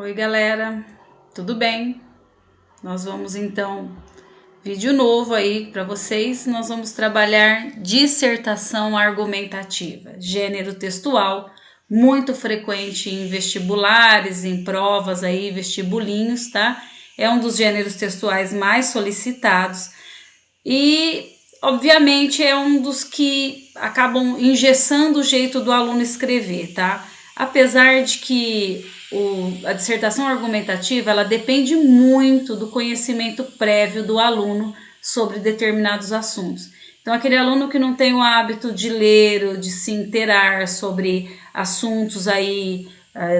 Oi galera, tudo bem? Nós vamos então, vídeo novo aí para vocês, nós vamos trabalhar dissertação argumentativa, gênero textual, muito frequente em vestibulares, em provas aí, vestibulinhos, tá? É um dos gêneros textuais mais solicitados e, obviamente, é um dos que acabam engessando o jeito do aluno escrever, tá? Apesar de que a dissertação argumentativa, ela depende muito do conhecimento prévio do aluno sobre determinados assuntos. Então, aquele aluno que não tem o hábito de ler ou de se inteirar sobre assuntos aí,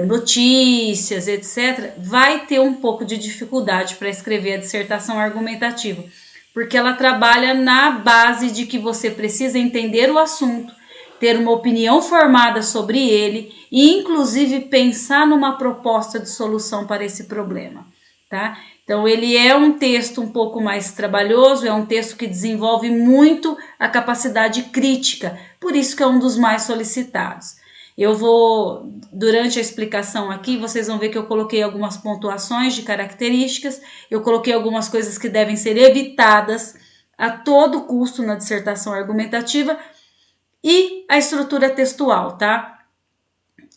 notícias, etc., vai ter um pouco de dificuldade para escrever a dissertação argumentativa, porque ela trabalha na base de que você precisa entender o assunto, ter uma opinião formada sobre ele e, inclusive, pensar numa proposta de solução para esse problema, tá? Então, ele é um texto um pouco mais trabalhoso, é um texto que desenvolve muito a capacidade crítica, por isso que é um dos mais solicitados. Eu vou, durante a explicação aqui, vocês vão ver que eu coloquei algumas pontuações de características, eu coloquei algumas coisas que devem ser evitadas a todo custo na dissertação argumentativa e a estrutura textual, tá?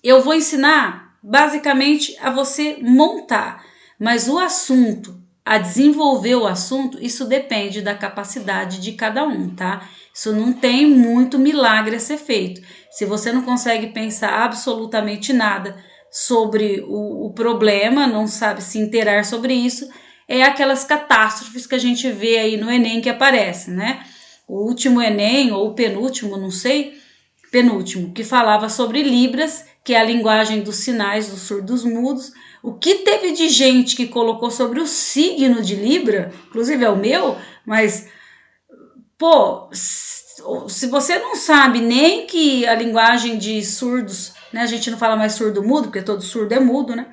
Eu vou ensinar basicamente a você montar, mas o assunto, a desenvolver o assunto, isso depende da capacidade de cada um, tá? Isso não tem muito milagre a ser feito. Se você não consegue pensar absolutamente nada sobre o problema, não sabe se inteirar sobre isso, é aquelas catástrofes que a gente vê aí no Enem que aparecem, né? O último Enem, ou o penúltimo, não sei, penúltimo, que falava sobre Libras, que é a linguagem dos sinais dos surdos mudos. O que teve de gente que colocou sobre o signo de Libra, inclusive é o meu, mas, pô, se você não sabe nem que a linguagem de surdos, né, a gente não fala mais surdo mudo, porque todo surdo é mudo, né?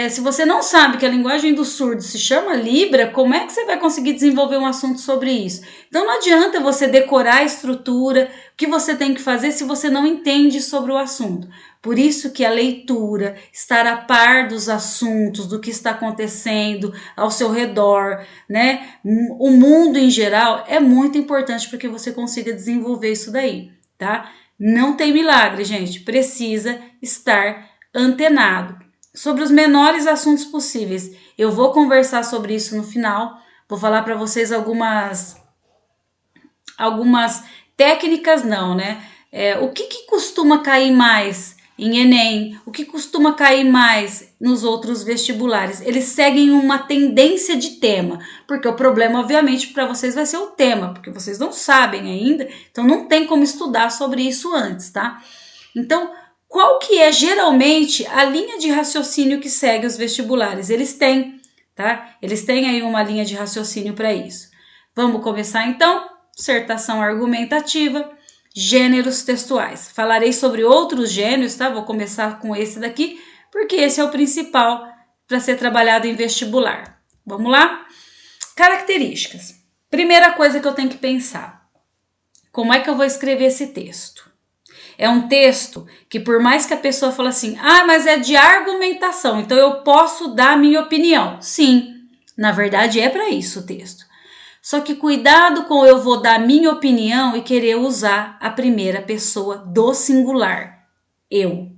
Se você não sabe que a linguagem do surdo se chama Libra, como é que você vai conseguir desenvolver um assunto sobre isso? Então não adianta você decorar a estrutura, o que você tem que fazer se você não entende sobre o assunto. Por isso que a leitura, estar a par dos assuntos, do que está acontecendo ao seu redor, né? O mundo em geral é muito importante para que você consiga desenvolver isso daí, tá? Não tem milagre, gente. Precisa estar antenado sobre os menores assuntos possíveis. Eu vou conversar sobre isso no final. Vou falar para vocês algumas técnicas, não, né? O que costuma cair mais em Enem? O que costuma cair mais nos outros vestibulares? Eles seguem uma tendência de tema, porque o problema, obviamente, para vocês vai ser o tema, porque vocês não sabem ainda, então não tem como estudar sobre isso antes, tá? Então, qual que é geralmente a linha de raciocínio que segue os vestibulares? Eles têm, tá? Eles têm aí uma linha de raciocínio para isso. Vamos começar então? Dissertação argumentativa, gêneros textuais. Falarei sobre outros gêneros, tá? Vou começar com esse daqui, porque esse é o principal para ser trabalhado em vestibular. Vamos lá? Características. Primeira coisa que eu tenho que pensar: como é que eu vou escrever esse texto? É um texto que, por mais que a pessoa fale assim, mas é de argumentação, então eu posso dar a minha opinião. Sim, na verdade é para isso o texto. Só que cuidado com eu vou dar minha opinião e querer usar a primeira pessoa do singular. Eu.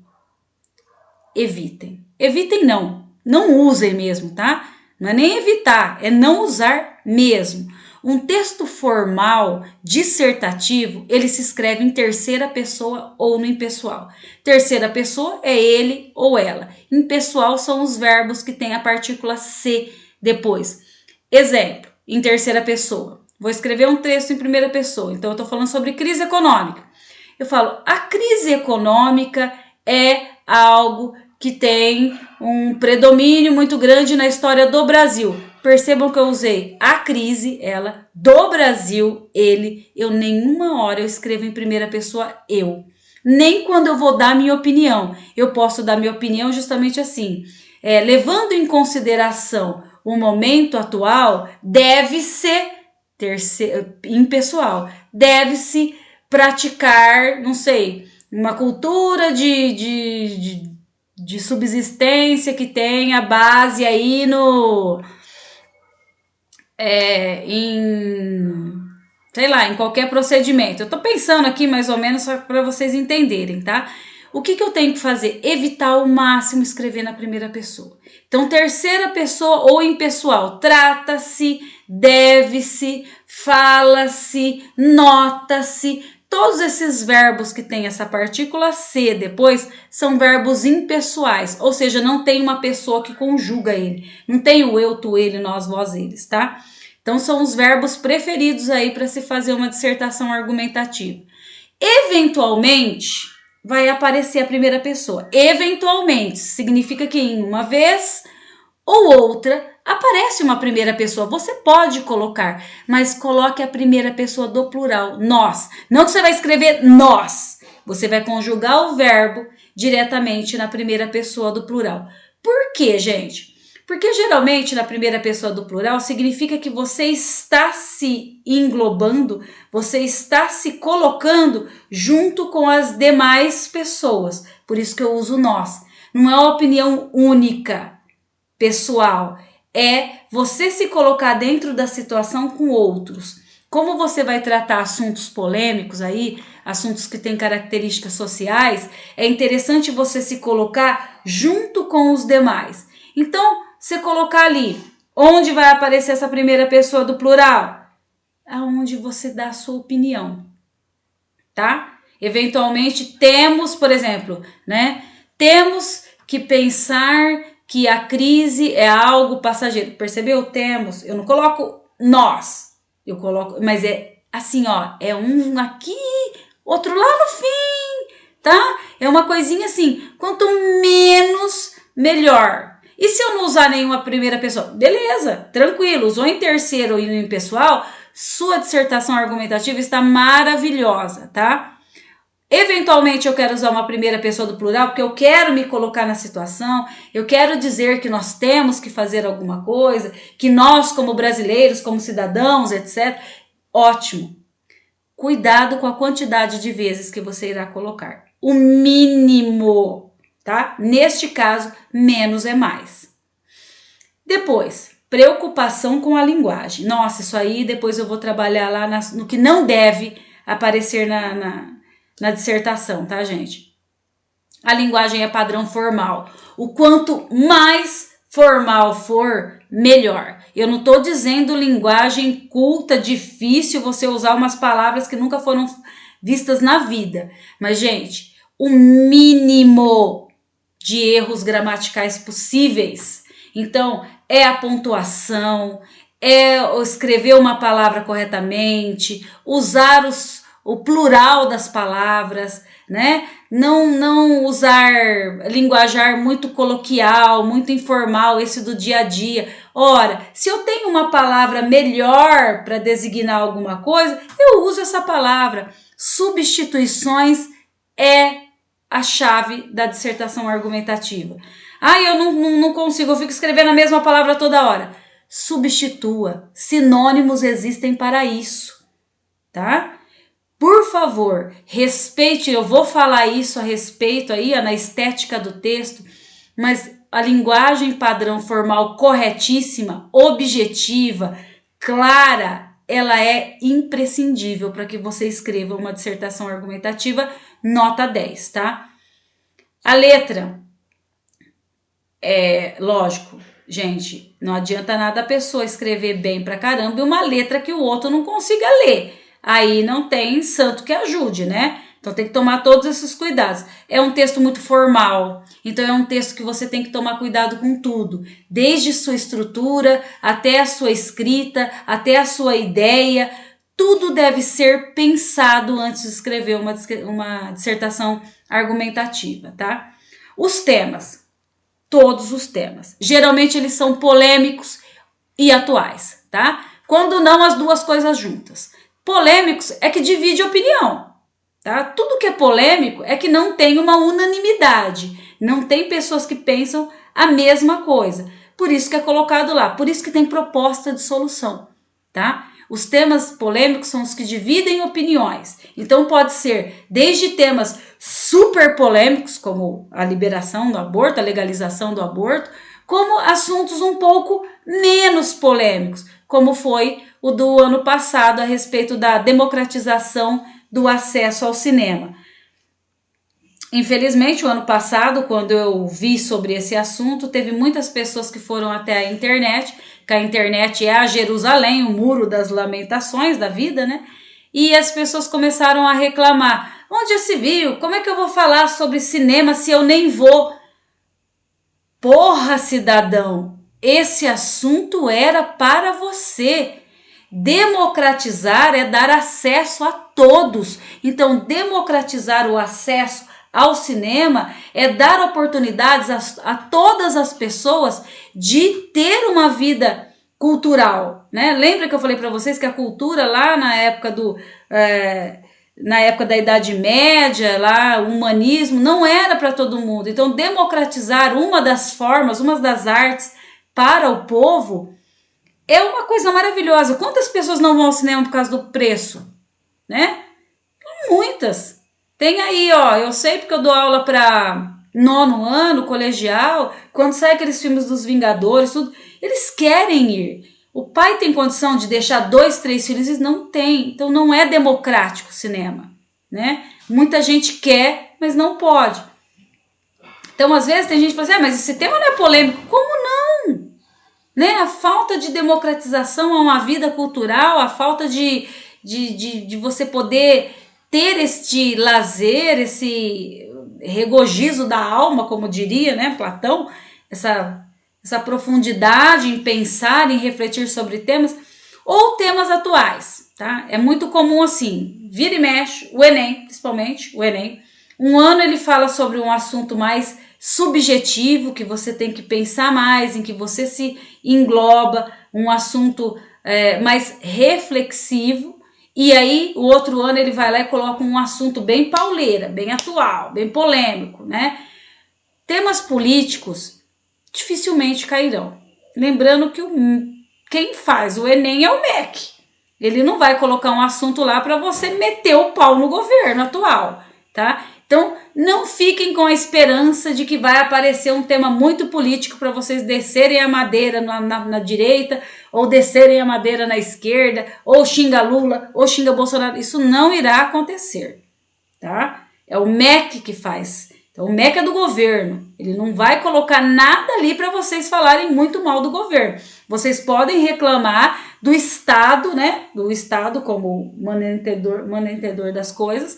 Evitem. Evitem não. Não usem mesmo, tá? Não é nem evitar, é não usar mesmo. Um texto formal, dissertativo, ele se escreve em terceira pessoa ou no impessoal. Terceira pessoa é ele ou ela. Impessoal são os verbos que têm a partícula C depois. Exemplo, em terceira pessoa. Vou escrever um texto em primeira pessoa, então eu estou falando sobre crise econômica. Eu falo, a crise econômica é algo que tem um predomínio muito grande na história do Brasil. Percebam que eu usei a crise, ela, do Brasil, ele. Eu nenhuma hora eu escrevo em primeira pessoa eu. Nem quando eu vou dar minha opinião. Eu posso dar minha opinião justamente assim. Levando em consideração o momento atual, deve-se, impessoal, deve-se praticar, não sei, uma cultura de de subsistência que tem a base aí no... sei lá, em qualquer procedimento. Eu tô pensando aqui mais ou menos só para vocês entenderem, tá? O que eu tenho que fazer? Evitar ao máximo escrever na primeira pessoa. Então, terceira pessoa ou impessoal, trata-se, deve-se, fala-se, nota-se. Todos esses verbos que tem essa partícula C depois são verbos impessoais, ou seja, não tem uma pessoa que conjuga ele. Não tem o eu, tu, ele, nós, vós, eles, tá? Então, são os verbos preferidos aí para se fazer uma dissertação argumentativa. Eventualmente, vai aparecer a primeira pessoa. Eventualmente, significa que em uma vez ou outra aparece uma primeira pessoa. Você pode colocar, mas coloque a primeira pessoa do plural, nós. Não que você vai escrever nós. Você vai conjugar o verbo diretamente na primeira pessoa do plural. Por quê, gente? Porque geralmente na primeira pessoa do plural significa que você está se englobando, você está se colocando junto com as demais pessoas. Por isso que eu uso nós. Não é uma opinião única, pessoal. É você se colocar dentro da situação com outros. Como você vai tratar assuntos polêmicos aí, assuntos que têm características sociais, é interessante você se colocar junto com os demais. Então, você colocar ali, onde vai aparecer essa primeira pessoa do plural? Aonde você dá a sua opinião, tá? Eventualmente temos, por exemplo, né? Temos que pensar que a crise é algo passageiro. Percebeu? Temos. Eu não coloco nós. Eu coloco, mas é assim, ó, é um aqui, outro lá no fim, tá? É uma coisinha assim, quanto menos, melhor. E se eu não usar nenhuma primeira pessoa? Beleza, tranquilo, usou em terceiro ou em pessoal, sua dissertação argumentativa está maravilhosa, tá? Eventualmente eu quero usar uma primeira pessoa do plural, porque eu quero me colocar na situação, eu quero dizer que nós temos que fazer alguma coisa, que nós como brasileiros, como cidadãos, etc. Ótimo. Cuidado com a quantidade de vezes que você irá colocar. O mínimo, tá? Neste caso, menos é mais. Depois, preocupação com a linguagem. Nossa, isso aí depois eu vou trabalhar lá no que não deve aparecer na dissertação, tá, gente? A linguagem é padrão formal. O quanto mais formal for, melhor. Eu não tô dizendo linguagem culta, difícil, você usar umas palavras que nunca foram vistas na vida. Mas, gente, o mínimo de erros gramaticais possíveis. Então, é a pontuação, é escrever uma palavra corretamente, usar o plural das palavras, né? Não usar linguajar muito coloquial, muito informal, esse do dia a dia. Ora, se eu tenho uma palavra melhor para designar alguma coisa, eu uso essa palavra. Substituições é a chave da dissertação argumentativa. Eu não consigo, eu fico escrevendo a mesma palavra toda hora. Substitua. Sinônimos existem para isso, tá? Por favor, respeite, eu vou falar isso a respeito aí, na estética do texto, mas a linguagem padrão formal corretíssima, objetiva, clara, ela é imprescindível para que você escreva uma dissertação argumentativa nota 10, tá? A letra, lógico, gente, não adianta nada a pessoa escrever bem pra caramba e uma letra que o outro não consiga ler. Aí não tem santo que ajude, né? Então tem que tomar todos esses cuidados. É um texto muito formal, então é um texto que você tem que tomar cuidado com tudo. Desde sua estrutura, até a sua escrita, até a sua ideia. Tudo deve ser pensado antes de escrever uma dissertação argumentativa, tá? Os temas, todos os temas. Geralmente eles são polêmicos e atuais, tá? Quando não, as duas coisas juntas. Polêmicos é que divide opinião, tá? Tudo que é polêmico é que não tem uma unanimidade, não tem pessoas que pensam a mesma coisa. Por isso que é colocado lá, por isso que tem proposta de solução, tá? Os temas polêmicos são os que dividem opiniões. Então pode ser desde temas super polêmicos, como a liberação do aborto, a legalização do aborto, como assuntos um pouco menos polêmicos, como foi o do ano passado a respeito da democratização do acesso ao cinema. Infelizmente, o ano passado, quando eu vi sobre esse assunto, teve muitas pessoas que foram até a internet, que a internet é a Jerusalém, o muro das lamentações da vida, né? E as pessoas começaram a reclamar. Onde já se viu? Como é que eu vou falar sobre cinema se eu nem vou? Porra, cidadão, esse assunto era para você. Democratizar é dar acesso a todos. Então, democratizar o acesso ao cinema é dar oportunidades a todas as pessoas de ter uma vida cultural, né? Lembra que eu falei para vocês que a cultura lá na época na época da Idade Média, lá o humanismo não era para todo mundo. Então democratizar uma das formas, uma das artes para o povo é uma coisa maravilhosa. Quantas pessoas não vão ao cinema por causa do preço, né? Muitas. Tem aí, ó, eu sei porque eu dou aula para 9º ano, colegial, quando sai aqueles filmes dos Vingadores, tudo, eles querem ir. O pai tem condição de deixar 2, 3 filhos? Eles não tem. Então não é democrático o cinema, né? Muita gente quer, mas não pode. Então às vezes tem gente que fala assim, mas esse tema não é polêmico. Como não? Né? A falta de democratização a uma vida cultural, a falta de você poder ter este lazer, esse regozijo da alma, como diria, né, Platão, essa profundidade em pensar, em refletir sobre temas, ou temas atuais, tá? É muito comum assim, vira e mexe, o Enem, principalmente, o Enem, um ano ele fala sobre um assunto mais subjetivo, que você tem que pensar mais, em que você se engloba, um assunto mais reflexivo. E aí, o outro ano ele vai lá e coloca um assunto bem pauleira, bem atual, bem polêmico, né? Temas políticos dificilmente cairão. Lembrando que quem faz o Enem é o MEC. Ele não vai colocar um assunto lá para você meter o pau no governo atual, tá? Então, não fiquem com a esperança de que vai aparecer um tema muito político para vocês descerem a madeira na direita, ou descerem a madeira na esquerda, ou xinga Lula, ou xinga Bolsonaro. Isso não irá acontecer, tá? É o MEC que faz. Então, o MEC é do governo. Ele não vai colocar nada ali para vocês falarem muito mal do governo. Vocês podem reclamar do Estado, né? Do Estado como mantenedor das coisas,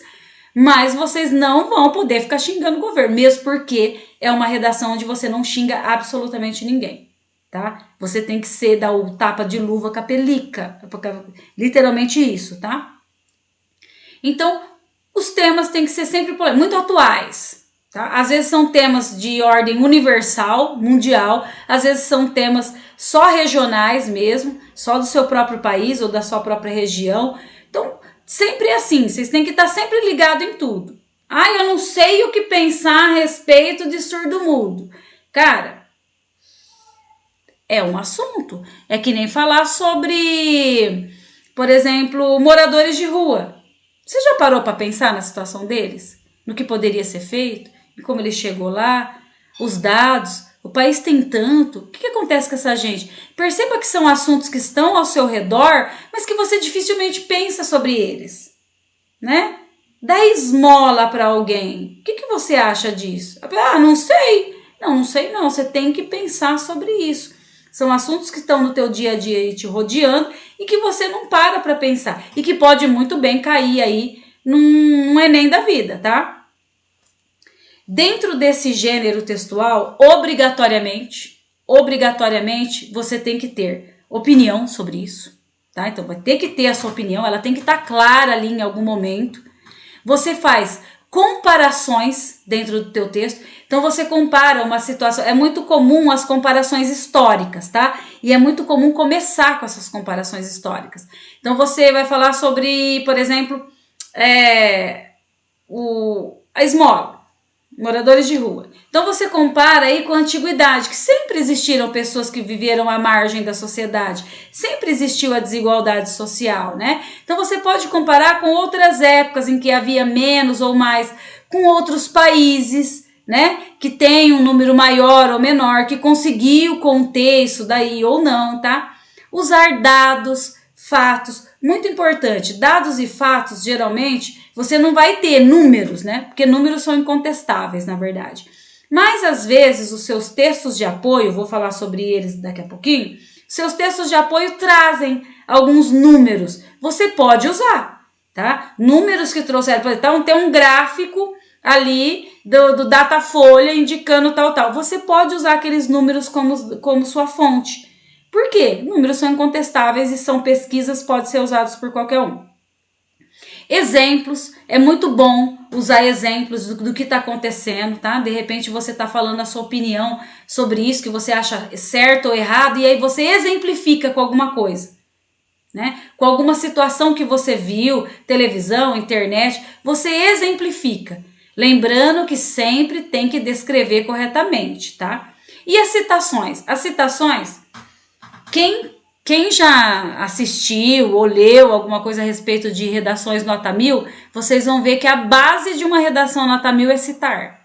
mas vocês não vão poder ficar xingando o governo, mesmo porque é uma redação onde você não xinga absolutamente ninguém, tá? Você tem que dar o tapa de luva com a pelica, literalmente isso, tá? Então, os temas têm que ser sempre muito atuais, tá? Às vezes são temas de ordem universal, mundial, às vezes são temas só regionais mesmo, só do seu próprio país ou da sua própria região. Então, sempre é assim, vocês têm que estar sempre ligados em tudo. Ah, eu não sei o que pensar a respeito de surdo-mudo. Cara, é um assunto. É que nem falar sobre, por exemplo, moradores de rua. Você já parou para pensar na situação deles? No que poderia ser feito? E como ele chegou lá? Os dados? O país tem tanto. O que acontece com essa gente? Perceba que são assuntos que estão ao seu redor, mas que você dificilmente pensa sobre eles, né? Dá esmola para alguém. O que você acha disso? Ah, não sei. Não sei não. Você tem que pensar sobre isso. São assuntos que estão no teu dia a dia aí te rodeando e que você não para pensar. E que pode muito bem cair aí num Enem da vida, tá? Dentro desse gênero textual, obrigatoriamente, você tem que ter opinião sobre isso, tá? Então, vai ter que ter a sua opinião, ela tem que estar clara ali em algum momento. Você faz comparações dentro do teu texto. Então, você compara uma situação. É muito comum as comparações históricas, tá? E é muito comum começar com essas comparações históricas. Então, você vai falar sobre, por exemplo, a esmola. Moradores de rua. Então você compara aí com a antiguidade, que sempre existiram pessoas que viveram à margem da sociedade, sempre existiu a desigualdade social, né? Então você pode comparar com outras épocas em que havia menos ou mais, com outros países, né? Que tem um número maior ou menor, que conseguiu conter isso daí ou não, tá? Usar dados, fatos, muito importante, dados e fatos, geralmente, você não vai ter números, né? Porque números são incontestáveis, na verdade. Mas, às vezes, os seus textos de apoio, vou falar sobre eles daqui a pouquinho, seus textos de apoio trazem alguns números. Você pode usar, tá? Números que trouxeram, então tem um gráfico ali do Datafolha indicando tal. Você pode usar aqueles números como sua fonte. Por quê? Números são incontestáveis e são pesquisas, podem ser usados por qualquer um. Exemplos, é muito bom usar exemplos do que está acontecendo, tá? De repente você está falando a sua opinião sobre isso, que você acha certo ou errado, e aí você exemplifica com alguma coisa, né? Com alguma situação que você viu, televisão, internet, você exemplifica. Lembrando que sempre tem que descrever corretamente, tá? E as citações? As citações, quem já assistiu ou leu alguma coisa a respeito de redações nota 1000, vocês vão ver que a base de uma redação nota 1000 é citar.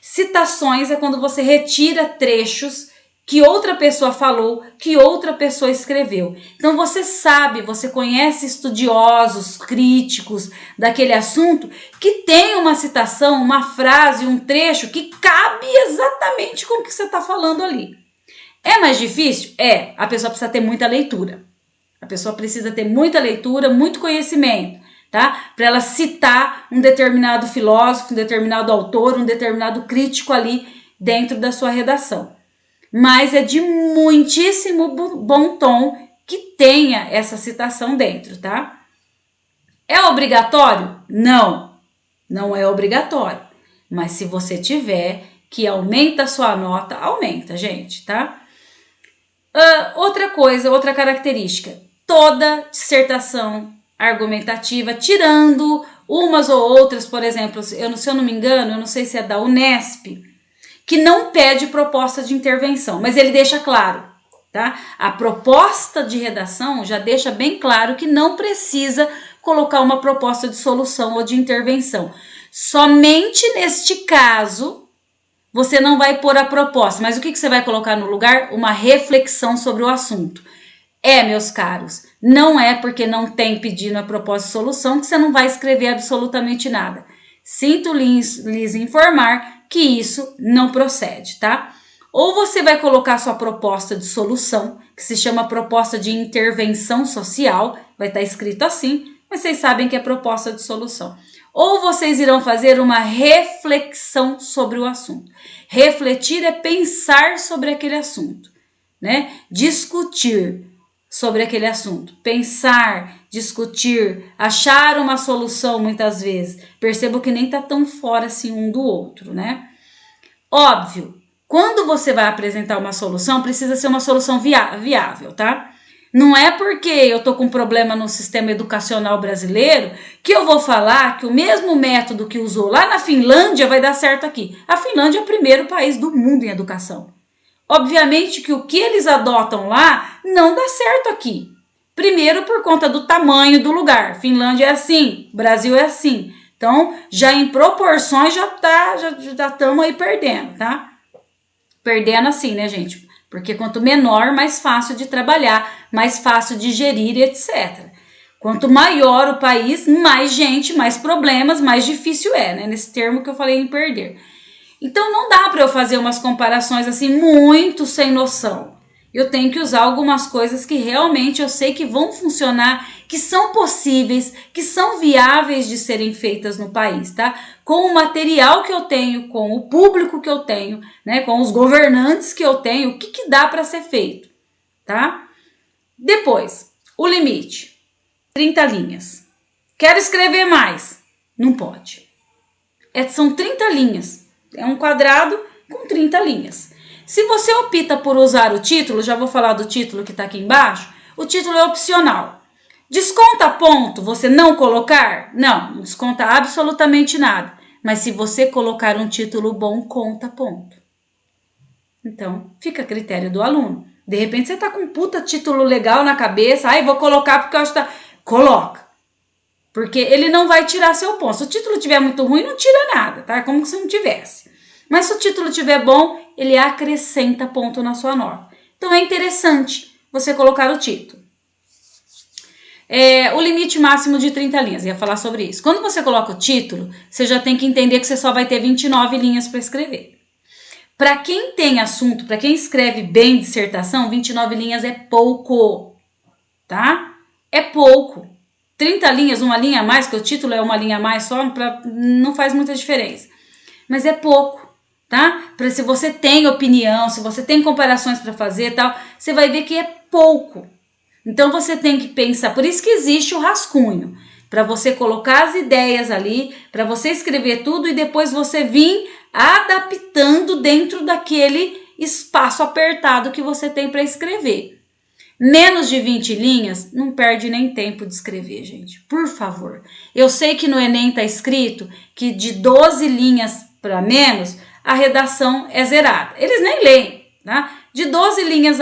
Citações é quando você retira trechos que outra pessoa falou, que outra pessoa escreveu. Então você sabe, você conhece estudiosos, críticos daquele assunto, que tem uma citação, uma frase, um trecho que cabe exatamente com o que você está falando ali. É mais difícil? É. A pessoa precisa ter muita leitura. A pessoa precisa ter muita leitura, muito conhecimento, tá? Para ela citar um determinado filósofo, um determinado autor, um determinado crítico ali dentro da sua redação. Mas é de muitíssimo bom tom que tenha essa citação dentro, tá? É obrigatório? Não. Não é obrigatório. Mas se você tiver, que aumenta a sua nota, aumenta, gente, tá? Outra coisa, outra característica, toda dissertação argumentativa, tirando umas ou outras, por exemplo, se eu não me engano, eu não sei se é da Unesp, que não pede proposta de intervenção, mas ele deixa claro, tá? A proposta de redação já deixa bem claro que não precisa colocar uma proposta de solução ou de intervenção. Somente neste caso você não vai pôr a proposta, mas o que você vai colocar no lugar? Uma reflexão sobre o assunto. Meus caros, não é porque não tem pedido a proposta de solução que você não vai escrever absolutamente nada. Sinto lhes informar que isso não procede, tá? Ou você vai colocar sua proposta de solução, que se chama proposta de intervenção social, vai estar escrito assim, mas vocês sabem que é proposta de solução. Ou vocês irão fazer uma reflexão sobre o assunto. Refletir é pensar sobre aquele assunto, né? Discutir sobre aquele assunto. Pensar, discutir, achar uma solução muitas vezes. Percebo que nem está tão fora assim um do outro, né? Óbvio, quando você vai apresentar uma solução, precisa ser uma solução viável, tá? Não é porque eu tô com problema no sistema educacional brasileiro que eu vou falar que o mesmo método que usou lá na Finlândia vai dar certo aqui. A Finlândia é o primeiro país do mundo em educação. Obviamente que o que eles adotam lá não dá certo aqui. Primeiro por conta do tamanho do lugar. Finlândia é assim, Brasil é assim. Então, já em proporções já estamos aí perdendo, tá? Perdendo assim, né, gente? Porque quanto menor, mais fácil de trabalhar, mais fácil de gerir, etc. Quanto maior o país, mais gente, mais problemas, mais difícil é, né? Nesse termo que eu falei em perder. Então não dá para eu fazer umas comparações assim muito sem noção. Eu tenho que usar algumas coisas que realmente eu sei que vão funcionar, que são possíveis, que são viáveis de serem feitas no país, tá? Com o material que eu tenho, com o público que eu tenho, né? Com os governantes que eu tenho, o que dá para ser feito, tá? Depois, o limite, 30 linhas. Quero escrever mais? Não pode. São 30 linhas, é um quadrado com 30 linhas. Se você opta por usar o título, já vou falar do título que está aqui embaixo, o título é opcional. Desconta ponto você não colocar? Não desconta absolutamente nada. mas se você colocar um título bom, conta ponto. Então, fica a critério do aluno. De repente você tá com um puta título legal na cabeça, vou colocar porque eu acho que tá... Coloca. Porque ele não vai tirar seu ponto. Se o título estiver muito ruim, não tira nada, tá? É como se não tivesse. Mas se o título estiver bom, ele acrescenta ponto na sua nota. Então é interessante você colocar o título. O limite máximo de 30 linhas, ia falar sobre isso. Quando você coloca o título, você já tem que entender que você só vai ter 29 linhas para escrever. Para quem tem assunto, para quem escreve bem dissertação, 29 linhas é pouco, tá? É pouco. 30 linhas, uma linha a mais, que o título é uma linha a mais só, não faz muita diferença. Mas é pouco, tá? Se você tem opinião, se você tem comparações para fazer e tal, você vai ver que é pouco. Então você tem que pensar, por isso que existe o rascunho, para você colocar as ideias ali, para você escrever tudo e depois você vir adaptando dentro daquele espaço apertado que você tem para escrever. Menos de 20 linhas, não perde nem tempo de escrever, gente. Por favor. Eu sei que no Enem está escrito que de 12 linhas para menos, a redação é zerada. Eles nem leem, tá? De 12 linhas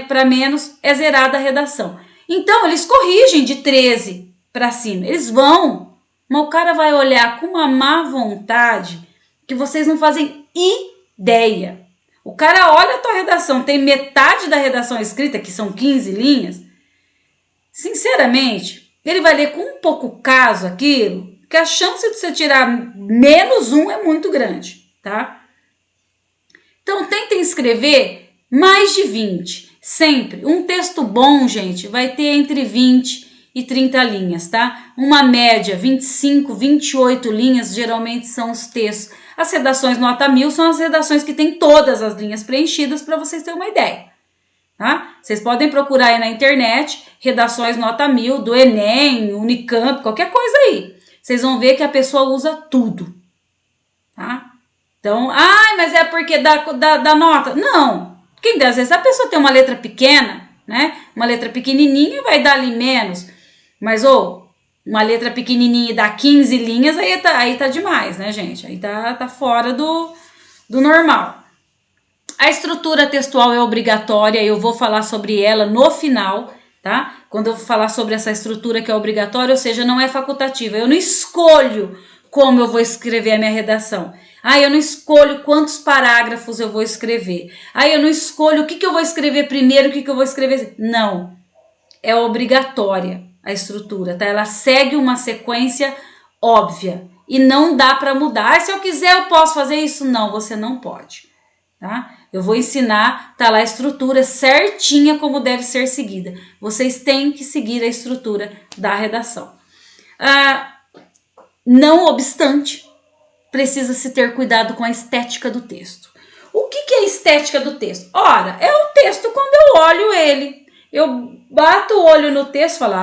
para menos, é zerada a redação. Então, eles corrigem de 13 para cima. Eles vão. Mas o cara vai olhar com uma má vontade que vocês não fazem ideia. O cara olha a tua redação, tem metade da redação escrita, que são 15 linhas. Sinceramente, ele vai ler com um pouco caso aquilo, que a chance de você tirar menos um é muito grande, tá? Então, tentem escrever mais de 20, sempre. Um texto bom, gente, vai ter entre 20 e 30 linhas, tá? Uma média, 25, 28 linhas, geralmente são os textos. As redações nota 1000 são as redações que tem todas as linhas preenchidas para vocês terem uma ideia, tá? Vocês podem procurar aí na internet, redações nota 1000 do Enem, Unicamp, qualquer coisa aí. Vocês vão ver que a pessoa usa tudo, tá? Então, mas é porque da nota? Não, porque às vezes a pessoa tem uma letra pequena, né? Uma letra pequenininha vai dar ali menos, mas uma letra pequenininha e dá 15 linhas, aí tá demais, né, gente? Aí tá fora do normal. A estrutura textual é obrigatória, eu vou falar sobre ela no final, tá? Quando eu falar sobre essa estrutura que é obrigatória, ou seja, não é facultativa. Eu não escolho como eu vou escrever a minha redação. Eu não escolho quantos parágrafos eu vou escrever. Eu não escolho o que eu vou escrever primeiro, o que eu vou escrever... Não, é obrigatória a estrutura, tá? Ela segue uma sequência óbvia e não dá para mudar. Se eu quiser, eu posso fazer isso? Não, você não pode, tá? Eu vou ensinar, tá lá a estrutura certinha como deve ser seguida. Vocês têm que seguir a estrutura da redação. Não obstante, precisa-se ter cuidado com a estética do texto. O que é a estética do texto? Ora, é o texto quando eu olho ele. Eu bato o olho no texto e falo,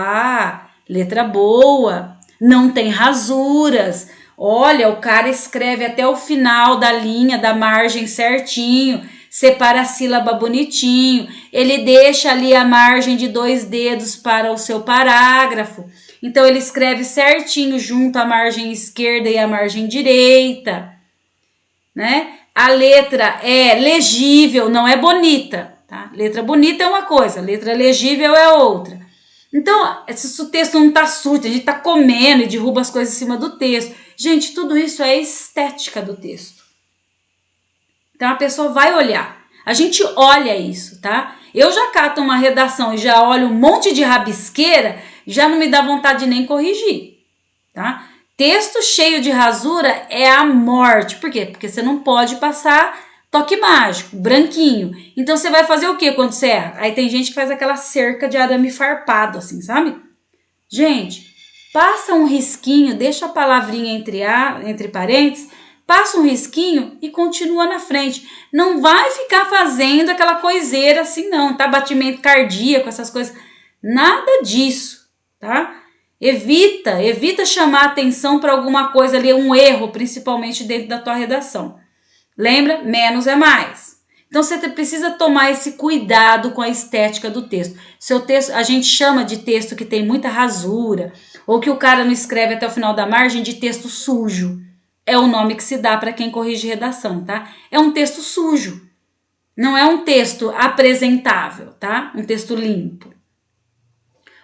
letra boa, não tem rasuras. Olha, o cara escreve até o final da linha, da margem certinho, separa a sílaba bonitinho, ele deixa ali a margem de 2 dedos para o seu parágrafo. Então, ele escreve certinho junto à margem esquerda e à margem direita, né? A letra é legível, não é bonita, tá? Letra bonita é uma coisa, letra legível é outra. Então, se o texto não tá sujo, a gente tá comendo e derruba as coisas em cima do texto. Gente, tudo isso é estética do texto. Então, a pessoa vai olhar. A gente olha isso, tá? Eu já cato uma redação e já olho um monte de rabisqueira, já não me dá vontade de nem corrigir, tá? Texto cheio de rasura é a morte. Por quê? Porque você não pode passar toque mágico, branquinho. Então, você vai fazer o quê quando você erra? Aí tem gente que faz aquela cerca de arame farpado, assim, sabe? Gente, passa um risquinho, deixa a palavrinha entre parênteses, passa um risquinho e continua na frente. Não vai ficar fazendo aquela coiseira assim, não, tá? Batimento cardíaco, essas coisas. Nada disso, tá? Evita chamar atenção para alguma coisa ali, um erro, principalmente dentro da tua redação. Lembra? Menos é mais. Então, você precisa tomar esse cuidado com a estética do texto. Seu texto, a gente chama de texto que tem muita rasura, ou que o cara não escreve até o final da margem, de texto sujo, é o nome que se dá para quem corrige redação, tá? É um texto sujo. Não é um texto apresentável, tá? Um texto limpo.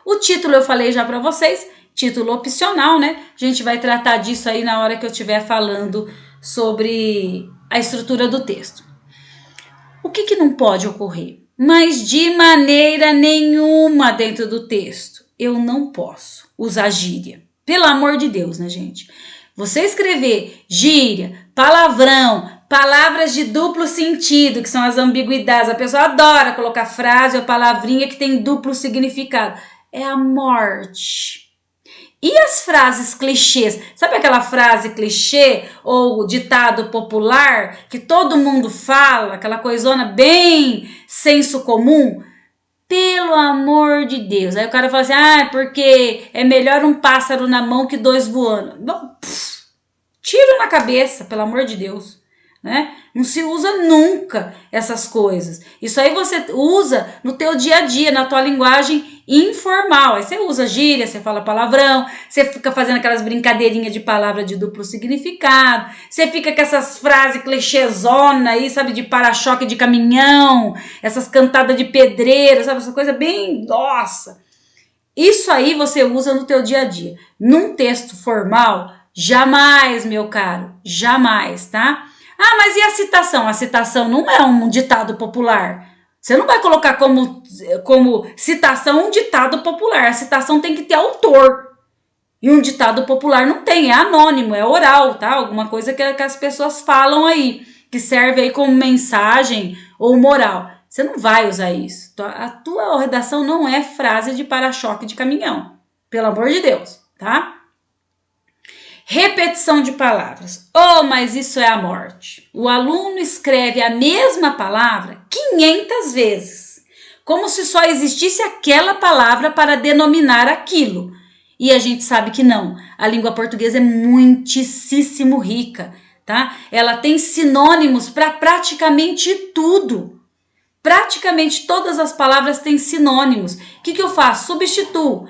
O título eu falei já para vocês, título opcional, né? A gente vai tratar disso aí na hora que eu estiver falando sobre a estrutura do texto. O que não pode ocorrer? Mas de maneira nenhuma dentro do texto eu não posso usar gíria. Pelo amor de Deus, né, gente? Você escrever gíria, palavrão, palavras de duplo sentido, que são as ambiguidades. A pessoa adora colocar frase ou palavrinha que tem duplo significado. É a morte. E as frases clichês? Sabe aquela frase clichê ou ditado popular que todo mundo fala, aquela coisona bem senso comum? Pelo amor de Deus. Aí o cara fala assim, porque é melhor um pássaro na mão que dois voando. Não, tiro na cabeça, pelo amor de Deus. Né? Não se usa nunca essas coisas. Isso aí você usa no teu dia a dia, na tua linguagem informal. Aí você usa gíria, você fala palavrão, você fica fazendo aquelas brincadeirinhas de palavra de duplo significado, você fica com essas frases clichêzona aí, sabe, de para-choque de caminhão, essas cantadas de pedreiro, sabe, essa coisa bem, nossa. Isso aí você usa no teu dia a dia. Num texto formal, jamais, meu caro, jamais, tá? Mas e a citação? A citação não é um ditado popular. Você não vai colocar como citação um ditado popular. A citação tem que ter autor. E um ditado popular não tem, é anônimo, é oral, tá? Alguma coisa que as pessoas falam aí, que serve aí como mensagem ou moral. Você não vai usar isso. A tua redação não é frase de para-choque de caminhão. Pelo amor de Deus, tá? Repetição de palavras. Mas isso é a morte. O aluno escreve a mesma palavra 500 vezes, como se só existisse aquela palavra para denominar aquilo. E a gente sabe que não. A língua portuguesa é muitíssimo rica, tá? Ela tem sinônimos para praticamente tudo. Praticamente todas as palavras têm sinônimos. O que eu faço? Substituo.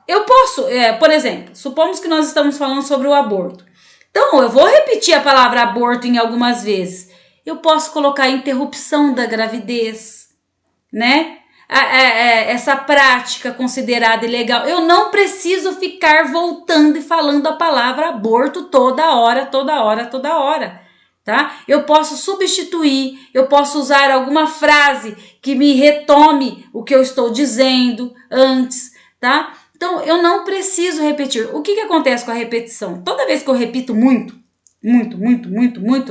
Eu posso, por exemplo, supomos que nós estamos falando sobre o aborto. Então, eu vou repetir a palavra aborto em algumas vezes. Eu posso colocar interrupção da gravidez, né? Essa prática considerada ilegal. Eu não preciso ficar voltando e falando a palavra aborto toda hora, tá? Eu posso substituir, eu posso usar alguma frase que me retome o que eu estou dizendo antes, tá? Então, eu não preciso repetir. O que acontece com a repetição? Toda vez que eu repito muito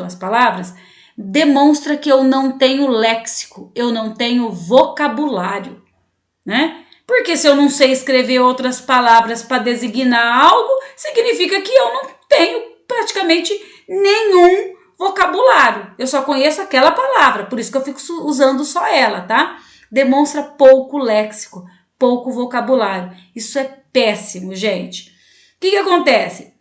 as palavras, demonstra que eu não tenho léxico, eu não tenho vocabulário, né? Porque se eu não sei escrever outras palavras para designar algo, significa que eu não tenho praticamente nenhum vocabulário. Eu só conheço aquela palavra, por isso que eu fico usando só ela, tá? Demonstra pouco léxico, pouco vocabulário. Isso é péssimo, gente. O que acontece?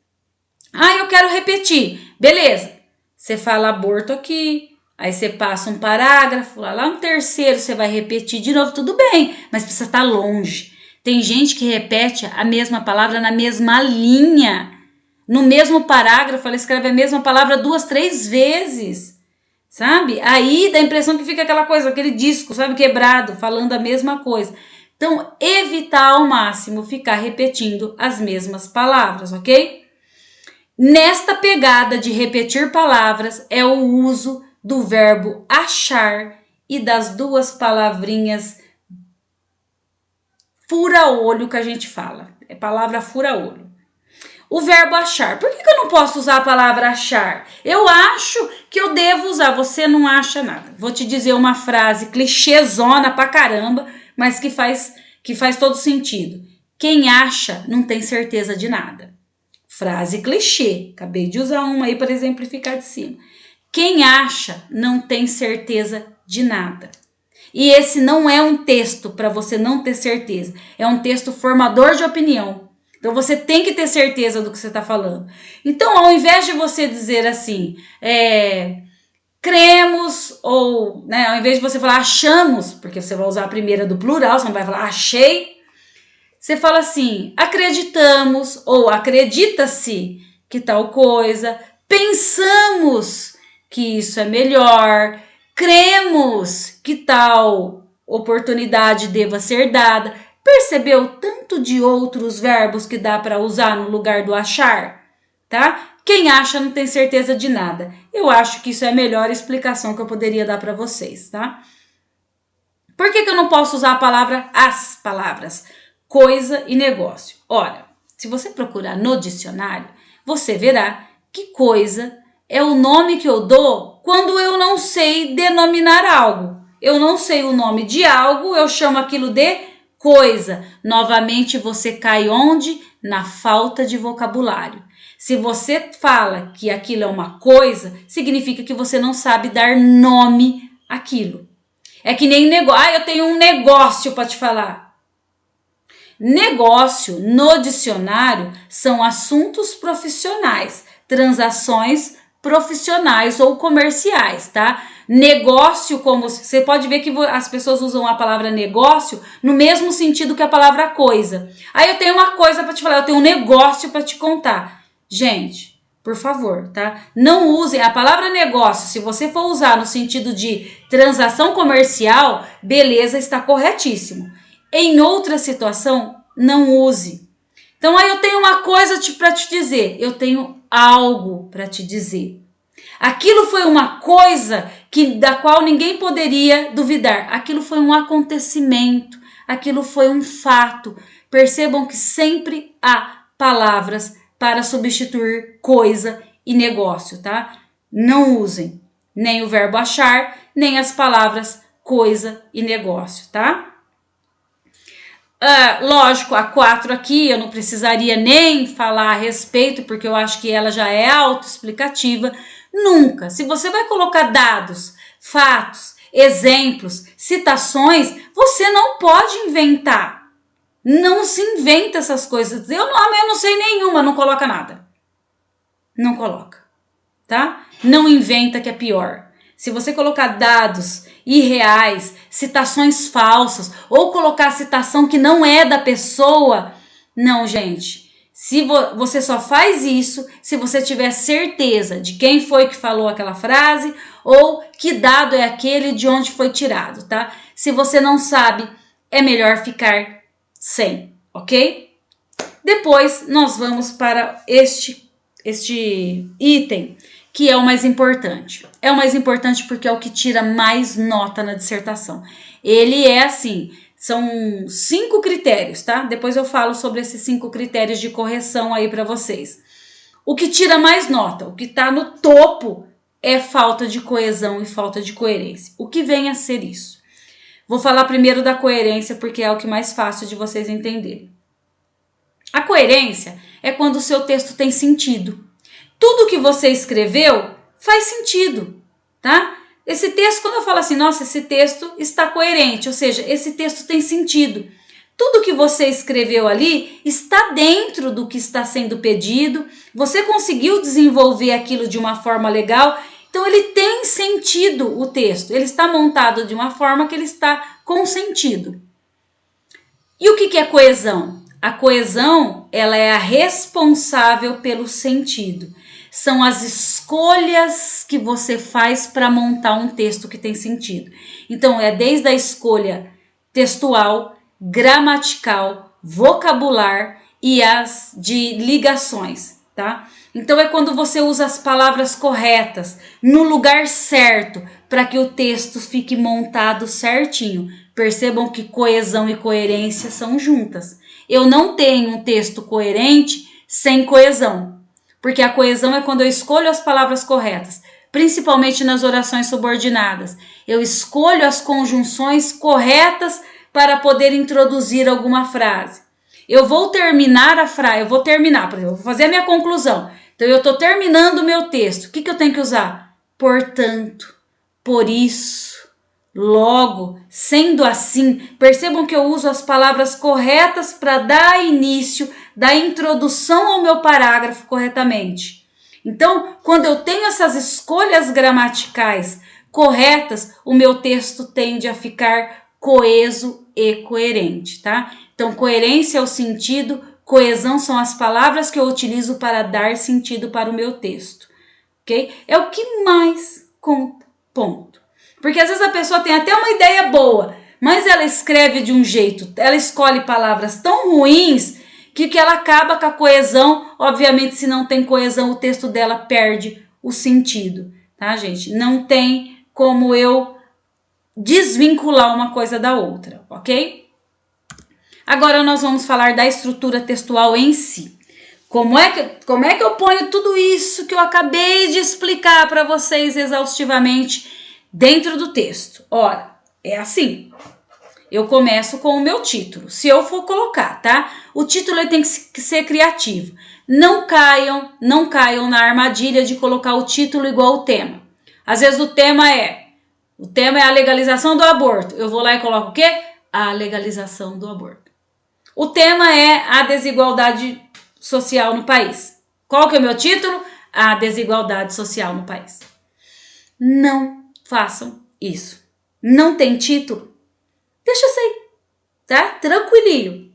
Eu quero repetir. Beleza. Você fala aborto aqui, aí você passa um parágrafo, lá no terceiro você vai repetir de novo, tudo bem, mas precisa estar longe. Tem gente que repete a mesma palavra na mesma linha. No mesmo parágrafo, ela escreve a mesma palavra 2, 3 vezes. Sabe? Aí dá a impressão que fica aquela coisa, aquele disco, sabe, quebrado, falando a mesma coisa. Então, evitar ao máximo ficar repetindo as mesmas palavras, ok? Nesta pegada de repetir palavras é o uso do verbo achar e das duas palavrinhas fura-olho que a gente fala. É palavra fura-olho. O verbo achar. Por que eu não posso usar a palavra achar? Eu acho que eu devo usar. Você não acha nada. Vou te dizer uma frase clichêzona pra caramba, mas que faz todo sentido. Quem acha não tem certeza de nada. Frase clichê. Acabei de usar uma aí para exemplificar de cima. Quem acha não tem certeza de nada. E esse não é um texto para você não ter certeza. É um texto formador de opinião. Então, você tem que ter certeza do que você está falando. Então, ao invés de você dizer assim, cremos, ou, né, ao invés de você falar achamos, porque você vai usar a primeira do plural, você não vai falar achei, você fala assim, acreditamos, ou acredita-se que tal coisa, pensamos que isso é melhor, cremos que tal oportunidade deva ser dada. Percebeu tanto de outros verbos que dá para usar no lugar do achar? Tá? Quem acha não tem certeza de nada. Eu acho que isso é a melhor explicação que eu poderia dar para vocês, tá? Por que eu não posso usar a palavra as palavras coisa e negócio? Ora, se você procurar no dicionário, você verá que coisa é o nome que eu dou quando eu não sei denominar algo. Eu não sei o nome de algo, eu chamo aquilo de coisa. Novamente você cai onde? Na falta de vocabulário. Se você fala que aquilo é uma coisa, significa que você não sabe dar nome àquilo. É que nem negócio. Eu tenho um negócio para te falar. Negócio, no dicionário, são assuntos profissionais, transações profissionais ou comerciais, tá? Negócio, como você pode ver que as pessoas usam a palavra negócio no mesmo sentido que a palavra coisa. Aí eu tenho uma coisa para te falar, eu tenho um negócio para te contar. Gente, por favor, tá? Não usem a palavra negócio. Se você for usar no sentido de transação comercial, beleza, está corretíssimo. Em outra situação, não use. Então, aí eu tenho uma coisa para te dizer. Eu tenho algo para te dizer. Aquilo foi uma coisa da qual ninguém poderia duvidar. Aquilo foi um acontecimento. Aquilo foi um fato. Percebam que sempre há palavras para substituir coisa e negócio, tá? Não usem nem o verbo achar, nem as palavras coisa e negócio, tá? Lógico, a 4 aqui eu não precisaria nem falar a respeito, porque eu acho que ela já é autoexplicativa. Nunca. Se você vai colocar dados, fatos, exemplos, citações, você não pode inventar. Não se inventa essas coisas. Eu não sei nenhuma, não coloca nada. Não coloca, tá? Não inventa que é pior. Se você colocar dados irreais, citações falsas, ou colocar citação que não é da pessoa, não, gente. Se você só faz isso se você tiver certeza de quem foi que falou aquela frase ou que dado é aquele de onde foi tirado, tá? Se você não sabe, é melhor ficar sem, ok? Depois nós vamos para este item, que é o mais importante. É o mais importante porque é o que tira mais nota na dissertação. Ele é assim, são 5 critérios, tá? Depois eu falo sobre esses 5 critérios de correção aí para vocês. O que tira mais nota, o que tá no topo é falta de coesão e falta de coerência. O que vem a ser isso? Vou falar primeiro da coerência porque é o que é mais fácil de vocês entenderem. A coerência é quando o seu texto tem sentido. Tudo que você escreveu faz sentido, tá? Esse texto, quando eu falo assim, nossa, esse texto está coerente, ou seja, esse texto tem sentido. Tudo que você escreveu ali está dentro do que está sendo pedido, você conseguiu desenvolver aquilo de uma forma legal, então ele tem sentido o texto, ele está montado de uma forma que ele está com sentido. E o que é coesão? A coesão, ela é a responsável pelo sentido. São as escolhas que você faz para montar um texto que tem sentido. Então, é desde a escolha textual, gramatical, vocabular e as de ligações, tá? Então, é quando você usa as palavras corretas, no lugar certo, para que o texto fique montado certinho. Percebam que coesão e coerência são juntas. Eu não tenho um texto coerente sem coesão. Porque a coesão é quando eu escolho as palavras corretas, principalmente nas orações subordinadas. Eu escolho as conjunções corretas para poder introduzir alguma frase. Eu vou terminar a frase, por exemplo, eu vou fazer a minha conclusão. Então, eu estou terminando o meu texto. O que eu tenho que usar? Portanto, por isso, logo, sendo assim. Percebam que eu uso as palavras corretas para dar início, dar introdução ao meu parágrafo corretamente. Então, quando eu tenho essas escolhas gramaticais corretas, o meu texto tende a ficar coeso e coerente, tá? Então, coerência é o sentido, coesão são as palavras que eu utilizo para dar sentido para o meu texto. ok? É o que mais conta, ponto. Porque às vezes a pessoa tem até uma ideia boa, mas ela escreve de um jeito, ela escolhe palavras tão ruins que ela acaba com a coesão. Obviamente, se não tem coesão, o texto dela perde o sentido, tá, gente? Não tem como eu desvincular uma coisa da outra, ok? Agora nós vamos falar da estrutura textual em si. Como é que eu ponho tudo isso que eu acabei de explicar para vocês exaustivamente dentro do texto? Ora, é assim. Eu começo com o meu título. Se eu for colocar, tá? O título ele tem que ser criativo. Não caiam na armadilha de colocar o título igual ao tema. Às vezes o tema é a legalização do aborto. Eu vou lá e coloco o quê? A legalização do aborto. O tema é a desigualdade social no país. Qual que é o meu título? A desigualdade social no país. Não façam isso. Não tem título? Deixa eu sair, tá? Tranquilinho.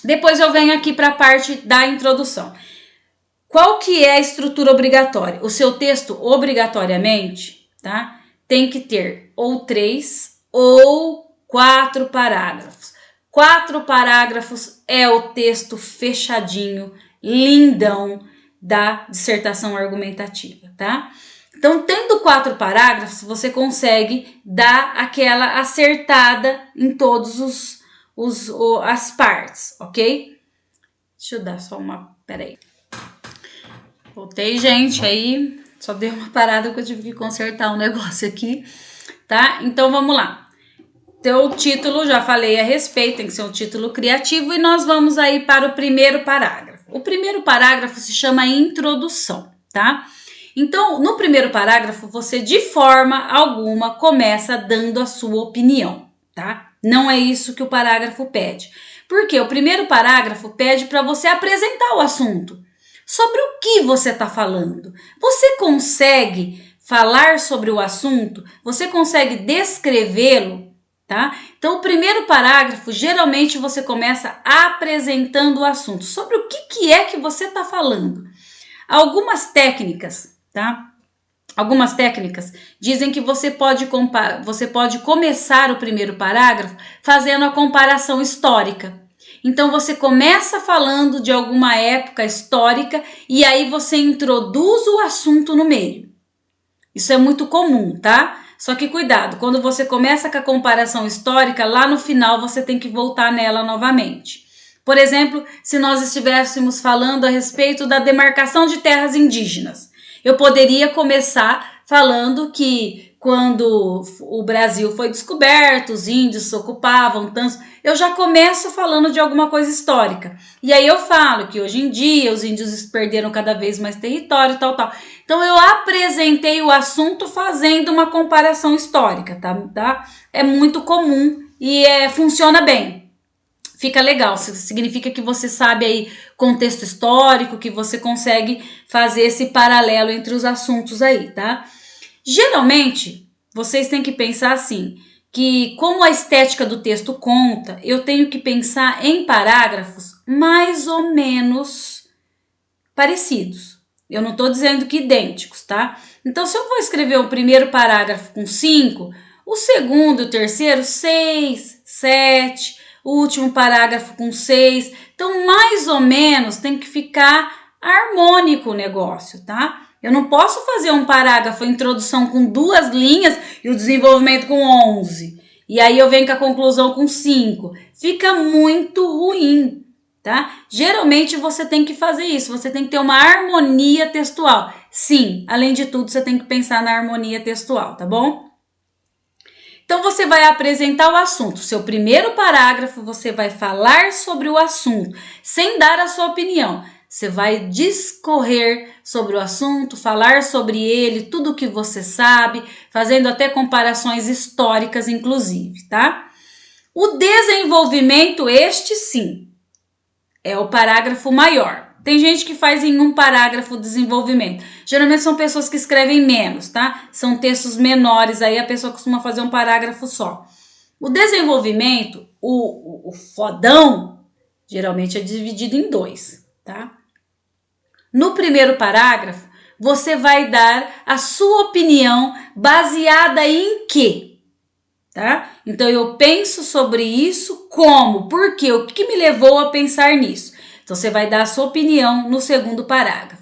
Depois eu venho aqui para a parte da introdução. Qual que é a estrutura obrigatória? O seu texto, obrigatoriamente, tá? Tem que ter ou 3 ou 4 parágrafos. 4 parágrafos é o texto fechadinho, lindão da dissertação argumentativa, tá? Então, tendo 4 parágrafos, você consegue dar aquela acertada em todos as partes, ok? Deixa eu dar só uma... Peraí. Voltei, gente, aí só dei uma parada que eu tive que consertar um negócio aqui, tá? Então, vamos lá. Então, o título, já falei a respeito, tem que ser um título criativo e nós vamos aí para o primeiro parágrafo. O primeiro parágrafo se chama introdução, tá? Então, no primeiro parágrafo, você de forma alguma começa dando a sua opinião, tá? Não é isso que o parágrafo pede. Porque o primeiro parágrafo pede para você apresentar o assunto. Sobre o que você está falando? Você consegue falar sobre o assunto? Você consegue descrevê-lo? Tá? Então, o primeiro parágrafo, geralmente você começa apresentando o assunto. Sobre o que é que você está falando? Algumas técnicas, tá? Algumas técnicas dizem que você pode começar o primeiro parágrafo fazendo a comparação histórica. Então, você começa falando de alguma época histórica e aí você introduz o assunto no meio. Isso é muito comum, tá? Só que cuidado, quando você começa com a comparação histórica, lá no final você tem que voltar nela novamente. Por exemplo, se nós estivéssemos falando a respeito da demarcação de terras indígenas, eu poderia começar falando que quando o Brasil foi descoberto, os índios ocupavam tantos... Eu já começo falando de alguma coisa histórica. E aí eu falo que hoje em dia os índios perderam cada vez mais território, tal. Então eu apresentei o assunto fazendo uma comparação histórica, tá? É muito comum e funciona bem. Fica legal, significa que você sabe aí contexto histórico, que você consegue fazer esse paralelo entre os assuntos aí, tá? Geralmente, vocês têm que pensar assim, que como a estética do texto conta, eu tenho que pensar em parágrafos mais ou menos parecidos. Eu não estou dizendo que idênticos, tá? Então, se eu vou escrever o primeiro parágrafo com 5, o segundo e o terceiro, 6, 7, o último parágrafo com 6. Então, mais ou menos, tem que ficar harmônico o negócio, tá? Eu não posso fazer um parágrafo, a introdução com 2 linhas e o desenvolvimento com 11. E aí eu venho com a conclusão com 5. Fica muito ruim, tá? Geralmente você tem que fazer isso, você tem que ter uma harmonia textual. Sim, além de tudo, você tem que pensar na harmonia textual, tá bom? Então, você vai apresentar o assunto. Seu primeiro parágrafo, você vai falar sobre o assunto, sem dar a sua opinião. Você vai discorrer sobre o assunto, falar sobre ele, tudo o que você sabe, fazendo até comparações históricas, inclusive, tá? O desenvolvimento, este sim, é o parágrafo maior. Tem gente que faz em um parágrafo o desenvolvimento. Geralmente são pessoas que escrevem menos, tá? São textos menores, aí a pessoa costuma fazer um parágrafo só. O desenvolvimento, o fodão, geralmente é dividido em 2, tá? No primeiro parágrafo, você vai dar a sua opinião baseada em quê? Tá? Então eu penso sobre isso como? Por quê? O que me levou a pensar nisso? Então você vai dar a sua opinião no segundo parágrafo.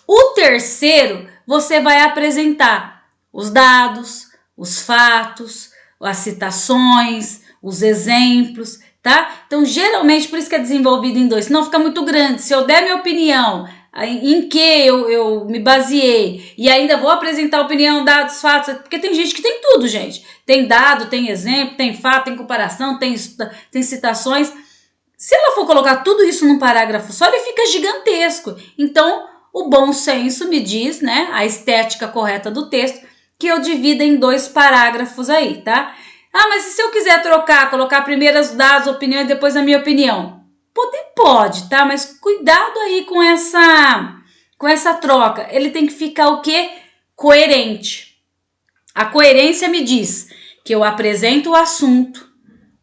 O terceiro, você vai apresentar os dados, os fatos, as citações, os exemplos, tá? Então, geralmente, por isso que é desenvolvido em dois, senão fica muito grande. Se eu der minha opinião, em que eu me baseei, e ainda vou apresentar opinião, dados, fatos, porque tem gente que tem tudo, gente. Tem dado, tem exemplo, tem fato, tem comparação, tem citações. Se ela for colocar tudo isso num parágrafo só, ele fica gigantesco. Então, o bom senso me diz, né, a estética correta do texto, que eu divida em 2 parágrafos aí, tá? Ah, mas e se eu quiser trocar, colocar primeiro os dados, opinião e depois a minha opinião? Pode, tá? Mas cuidado aí com essa troca. Ele tem que ficar o quê? Coerente. A coerência me diz que eu apresento o assunto,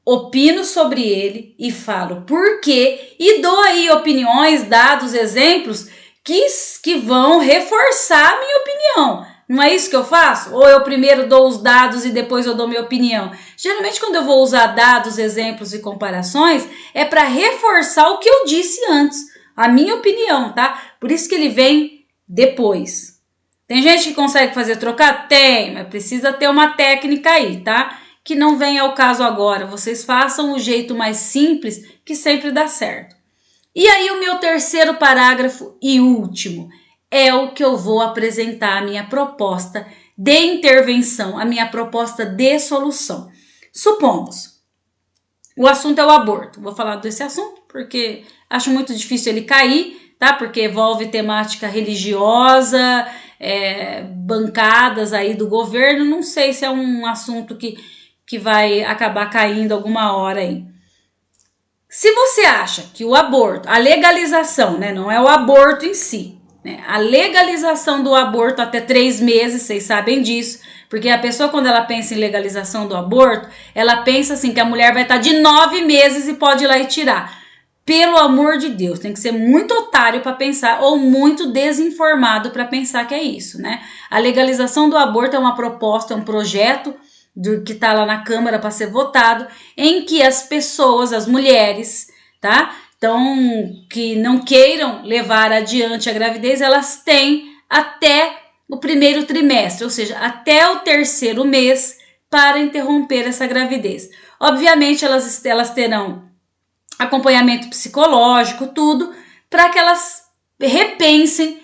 opino sobre ele e falo por quê e dou aí opiniões, dados, exemplos que vão reforçar a minha opinião. Não é isso que eu faço? Ou eu primeiro dou os dados e depois eu dou minha opinião? Geralmente quando eu vou usar dados, exemplos e comparações, é para reforçar o que eu disse antes, a minha opinião, tá? Por isso que ele vem depois. Tem gente que consegue fazer trocado? Tem, mas precisa ter uma técnica aí, tá? Que não vem ao caso agora. Vocês façam o jeito mais simples que sempre dá certo. E aí o meu terceiro parágrafo e último é o que eu vou apresentar a minha proposta de intervenção, a minha proposta de solução. Supomos, o assunto é o aborto. Vou falar desse assunto porque acho muito difícil ele cair, tá? Porque envolve temática religiosa, bancadas aí do governo. Não sei se é um assunto que vai acabar caindo alguma hora aí. Se você acha que o aborto, a legalização, né, não é o aborto em si, né, a legalização do aborto até 3 meses, vocês sabem disso, porque a pessoa quando ela pensa em legalização do aborto, ela pensa assim que a mulher vai estar de 9 meses e pode ir lá e tirar. Pelo amor de Deus, tem que ser muito otário para pensar ou muito desinformado para pensar que é isso, né? A legalização do aborto é uma proposta, é um projeto que está lá na Câmara para ser votado, em que as pessoas, as mulheres, tá? Então, que não queiram levar adiante a gravidez, elas têm até o 1º trimestre, ou seja, até o 3º mês para interromper essa gravidez. Obviamente, elas terão acompanhamento psicológico, tudo, para que elas repensem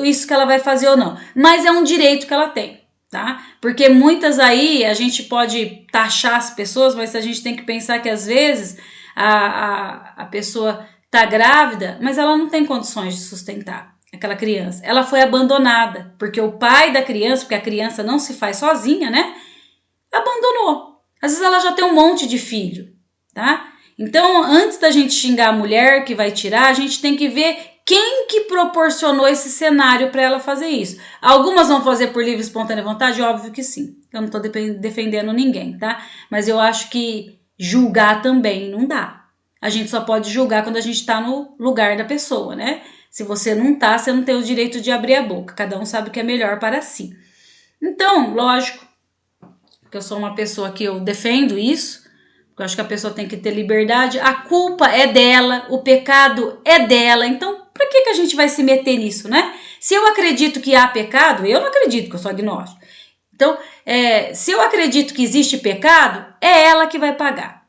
isso que ela vai fazer ou não. Mas é um direito que ela tem. Tá? Porque muitas aí a gente pode taxar as pessoas, mas a gente tem que pensar que às vezes a pessoa tá grávida, mas ela não tem condições de sustentar aquela criança. Ela foi abandonada, porque o pai da criança, porque a criança não se faz sozinha, né? Abandonou. Às vezes ela já tem um monte de filho, tá? Então, antes da gente xingar a mulher que vai tirar, a gente tem que ver quem que proporcionou esse cenário para ela fazer isso. Algumas vão fazer por livre e espontânea vontade? Óbvio que sim. Eu não estou defendendo ninguém, tá? Mas eu acho que julgar também não dá. A gente só pode julgar quando a gente está no lugar da pessoa, né? Se você não tá, você não tem o direito de abrir a boca. Cada um sabe o que é melhor para si. Então, lógico, que eu sou uma pessoa que eu defendo isso, porque eu acho que a pessoa tem que ter liberdade. A culpa é dela, o pecado é dela. Então, para que a gente vai se meter nisso, né? Se eu acredito que há pecado, eu não acredito que eu sou agnóstico. Então, se eu acredito que existe pecado, é ela que vai pagar.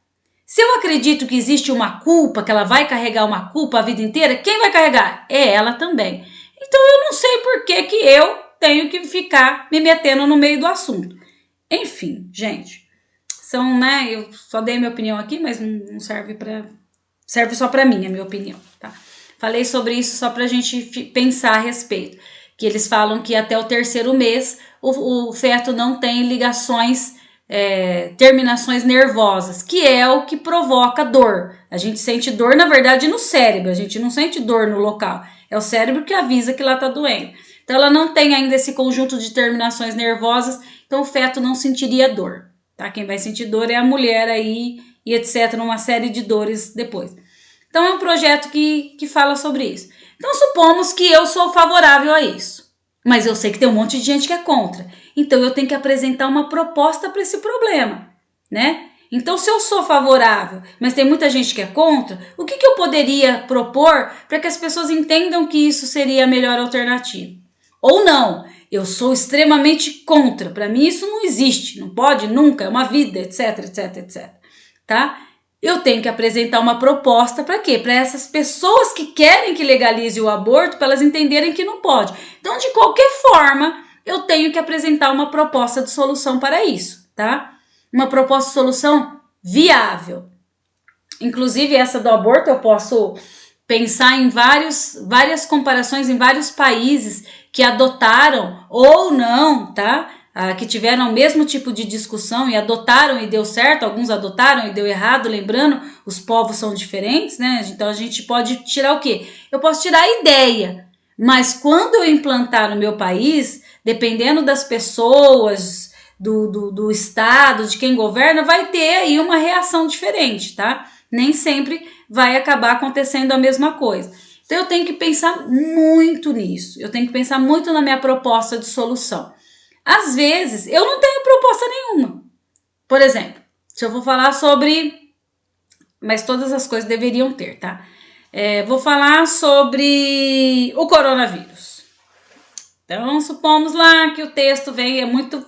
Se eu acredito que existe uma culpa, que ela vai carregar uma culpa a vida inteira, quem vai carregar? É ela também. Então, eu não sei por que eu tenho que ficar me metendo no meio do assunto. Enfim, gente, né? Eu só dei minha opinião aqui, mas não serve serve só para mim, a minha opinião, tá? Falei sobre isso só pra gente pensar a respeito. Que eles falam que até o 3º mês o feto não tem ligações, terminações nervosas, que é o que provoca dor. A gente sente dor, na verdade, no cérebro. A gente não sente dor no local. É o cérebro que avisa que lá tá doendo. Então, ela não tem ainda esse conjunto de terminações nervosas, então o feto não sentiria dor. Tá? Quem vai sentir dor é a mulher aí e etc. Uma série de dores depois. Então, é um projeto que fala sobre isso. Então, supomos que eu sou favorável a isso. Mas eu sei que tem um monte de gente que é contra. Então eu tenho que apresentar uma proposta para esse problema, né? Então, se eu sou favorável, mas tem muita gente que é contra, o que eu poderia propor para que as pessoas entendam que isso seria a melhor alternativa? Ou não, eu sou extremamente contra, para mim isso não existe, não pode, nunca, é uma vida, etc, etc, etc. Tá? Eu tenho que apresentar uma proposta para quê? Para essas pessoas que querem que legalize o aborto, para elas entenderem que não pode. Então, de qualquer forma, eu tenho que apresentar uma proposta de solução para isso, tá? Uma proposta de solução viável. Inclusive, essa do aborto eu posso pensar em várias comparações em vários países que adotaram ou não, tá? Que tiveram o mesmo tipo de discussão e adotaram e deu certo, alguns adotaram e deu errado, lembrando, os povos são diferentes, né? Então a gente pode tirar o quê? Eu posso tirar a ideia, mas quando eu implantar no meu país, dependendo das pessoas, do Estado, de quem governa, vai ter aí uma reação diferente, tá? Nem sempre vai acabar acontecendo a mesma coisa. Então eu tenho que pensar muito nisso, eu tenho que pensar muito na minha proposta de solução. Às vezes eu não tenho proposta nenhuma. Por exemplo, se eu vou falar sobre... Mas todas as coisas deveriam ter, tá? Vou falar sobre o coronavírus. Então, supomos lá que o texto vem, é muito,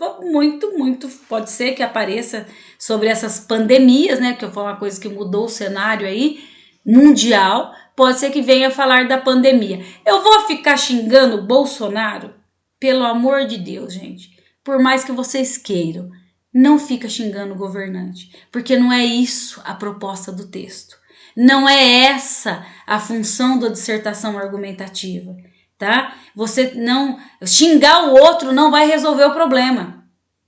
pode ser que apareça sobre essas pandemias, né? Que foi uma coisa que mudou o cenário aí, mundial. Pode ser que venha falar da pandemia. Eu vou ficar xingando o Bolsonaro? Pelo amor de Deus, gente. Por mais que vocês queiram, não fica xingando o governante. Porque não é isso a proposta do texto. Não é essa a função da dissertação argumentativa. Tá? Você não... Xingar o outro não vai resolver o problema.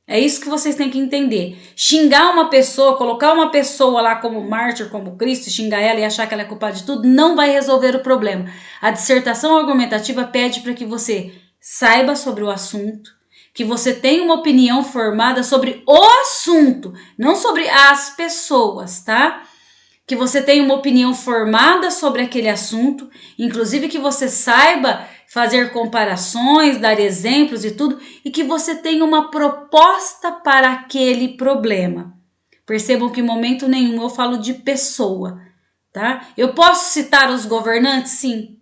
É isso que vocês têm que entender. Xingar uma pessoa, colocar uma pessoa lá como mártir, como Cristo, xingar ela e achar que ela é culpada de tudo, não vai resolver o problema. A dissertação argumentativa pede para que você saiba sobre o assunto, que você tenha uma opinião formada sobre o assunto, não sobre as pessoas, tá? Que você tenha uma opinião formada sobre aquele assunto, inclusive que você saiba fazer comparações, dar exemplos e tudo, e que você tenha uma proposta para aquele problema. Percebam que em momento nenhum eu falo de pessoa, tá? Eu posso citar os governantes? Sim.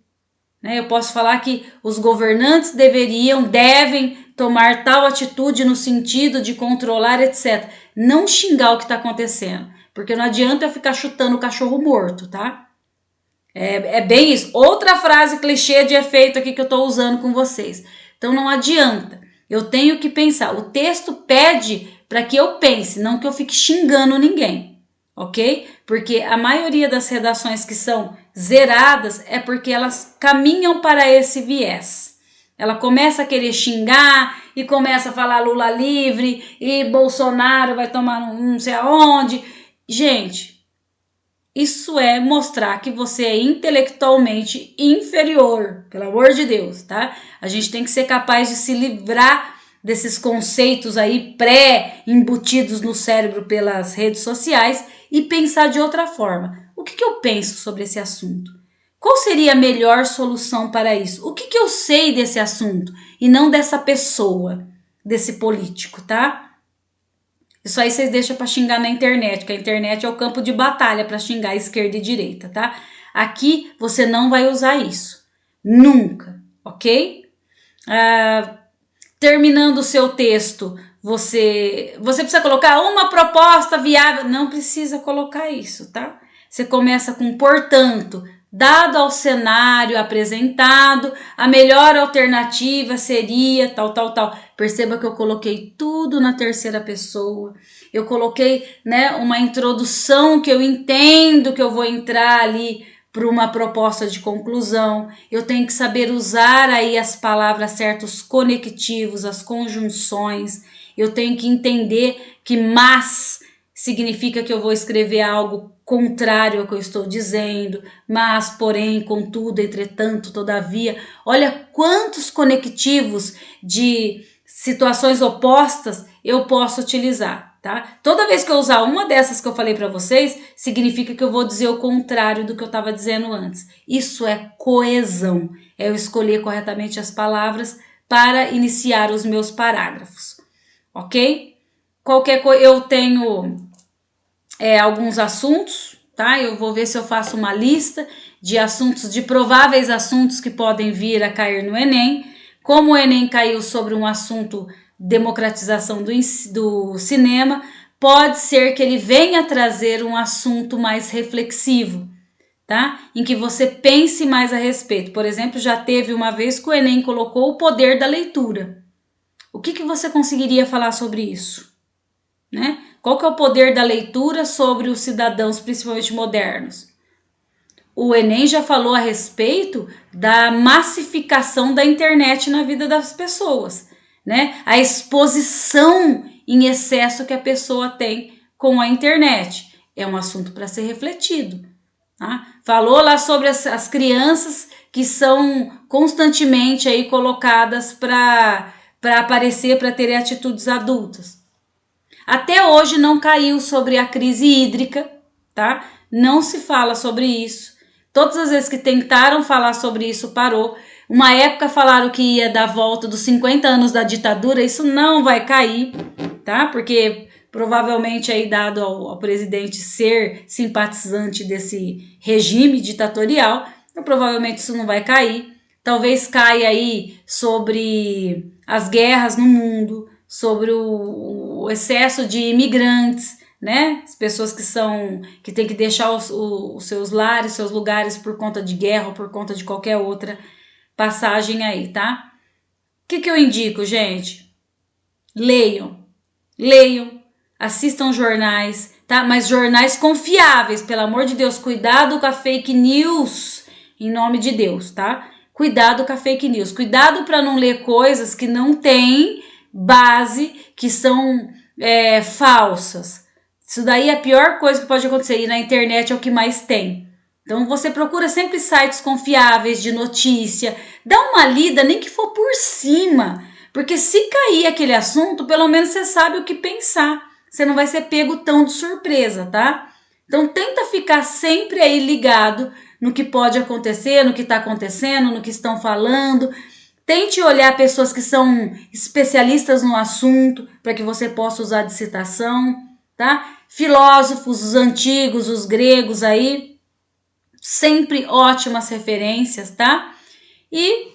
Eu posso falar que os governantes devem tomar tal atitude no sentido de controlar, etc. Não xingar o que está acontecendo, porque não adianta eu ficar chutando o cachorro morto, tá? É bem isso. Outra frase clichê de efeito aqui que eu estou usando com vocês. Então não adianta. Eu tenho que pensar. O texto pede para que eu pense, não que eu fique xingando ninguém. Ok? Porque a maioria das redações que são zeradas é porque elas caminham para esse viés. Ela começa a querer xingar e começa a falar Lula livre e Bolsonaro vai tomar não sei aonde. Gente, isso é mostrar que você é intelectualmente inferior, pelo amor de Deus, tá? A gente tem que ser capaz de se livrar desses conceitos aí pré-embutidos no cérebro pelas redes sociais e pensar de outra forma. O que eu penso sobre esse assunto? Qual seria a melhor solução para isso? O que eu sei desse assunto e não dessa pessoa, desse político, tá? Isso aí vocês deixam para xingar na internet, que a internet é o campo de batalha para xingar esquerda e direita, tá? Aqui você não vai usar isso. Nunca, ok? Terminando o seu texto, você precisa colocar uma proposta viável. Não precisa colocar isso, tá? Você começa com, portanto, dado ao cenário apresentado, a melhor alternativa seria tal. Perceba que eu coloquei tudo na terceira pessoa. Eu coloquei, uma introdução que eu entendo que eu vou entrar ali para uma proposta de conclusão. Eu tenho que saber usar aí as palavras certas, os conectivos, as conjunções. Eu tenho que entender que mas significa que eu vou escrever algo contrário ao que eu estou dizendo, mas, porém, contudo, entretanto, todavia. Olha quantos conectivos de situações opostas eu posso utilizar, tá? Toda vez que eu usar uma dessas que eu falei para vocês, significa que eu vou dizer o contrário do que eu estava dizendo antes. Isso é coesão, é eu escolher corretamente as palavras para iniciar os meus parágrafos, ok? Qualquer coisa, eu tenho alguns assuntos, tá? Eu vou ver se eu faço uma lista de assuntos, de prováveis assuntos que podem vir a cair no Enem. Como o Enem caiu sobre um assunto democratização do cinema, pode ser que ele venha trazer um assunto mais reflexivo, tá? Em que você pense mais a respeito. Por exemplo, já teve uma vez que o Enem colocou o poder da leitura. O que você conseguiria falar sobre isso? Né? Qual que é o poder da leitura sobre os cidadãos, principalmente modernos? O Enem já falou a respeito da massificação da internet na vida das pessoas, né? A exposição em excesso que a pessoa tem com a internet. É um assunto para ser refletido. Tá? Falou lá sobre as crianças que são constantemente aí colocadas para aparecer, para terem atitudes adultas. Até hoje não caiu sobre a crise hídrica, tá? Não se fala sobre isso. Todas as vezes que tentaram falar sobre isso, parou. Uma época falaram que ia dar volta dos 50 anos da ditadura, isso não vai cair, tá? Porque provavelmente aí dado ao presidente ser simpatizante desse regime ditatorial, então provavelmente isso não vai cair. Talvez caia aí sobre as guerras no mundo, sobre o excesso de imigrantes, né? As pessoas que têm que deixar os seus lares, seus lugares por conta de guerra ou por conta de qualquer outra passagem aí, tá? O que eu indico, gente? Leiam, assistam jornais, tá? Mas jornais confiáveis, pelo amor de Deus, cuidado com a fake news, em nome de Deus, tá? Cuidado com a fake news, cuidado para não ler coisas que não têm base, que são falsas. Isso daí é a pior coisa que pode acontecer, e na internet é o que mais tem. Então você procura sempre sites confiáveis de notícia, dá uma lida, nem que for por cima, porque se cair aquele assunto, pelo menos você sabe o que pensar, você não vai ser pego tão de surpresa, tá? Então tenta ficar sempre aí ligado no que pode acontecer, no que está acontecendo, no que estão falando. Tente olhar pessoas que são especialistas no assunto para que você possa usar de citação, tá? Filósofos, os antigos, os gregos aí, sempre ótimas referências, tá? E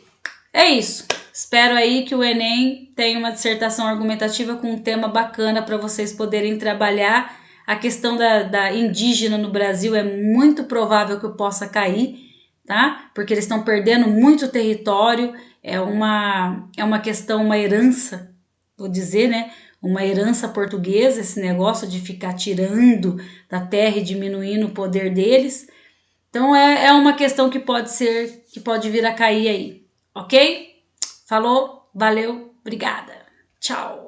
é isso. Espero aí que o Enem tenha uma dissertação argumentativa com um tema bacana para vocês poderem trabalhar. A questão da indígena no Brasil é muito provável que possa cair, tá? Porque eles estão perdendo muito território. É uma questão, uma herança, vou dizer, né? Uma herança portuguesa, esse negócio de ficar tirando da terra e diminuindo o poder deles. Então é uma questão que pode vir a cair aí, ok? Falou, valeu, obrigada, tchau!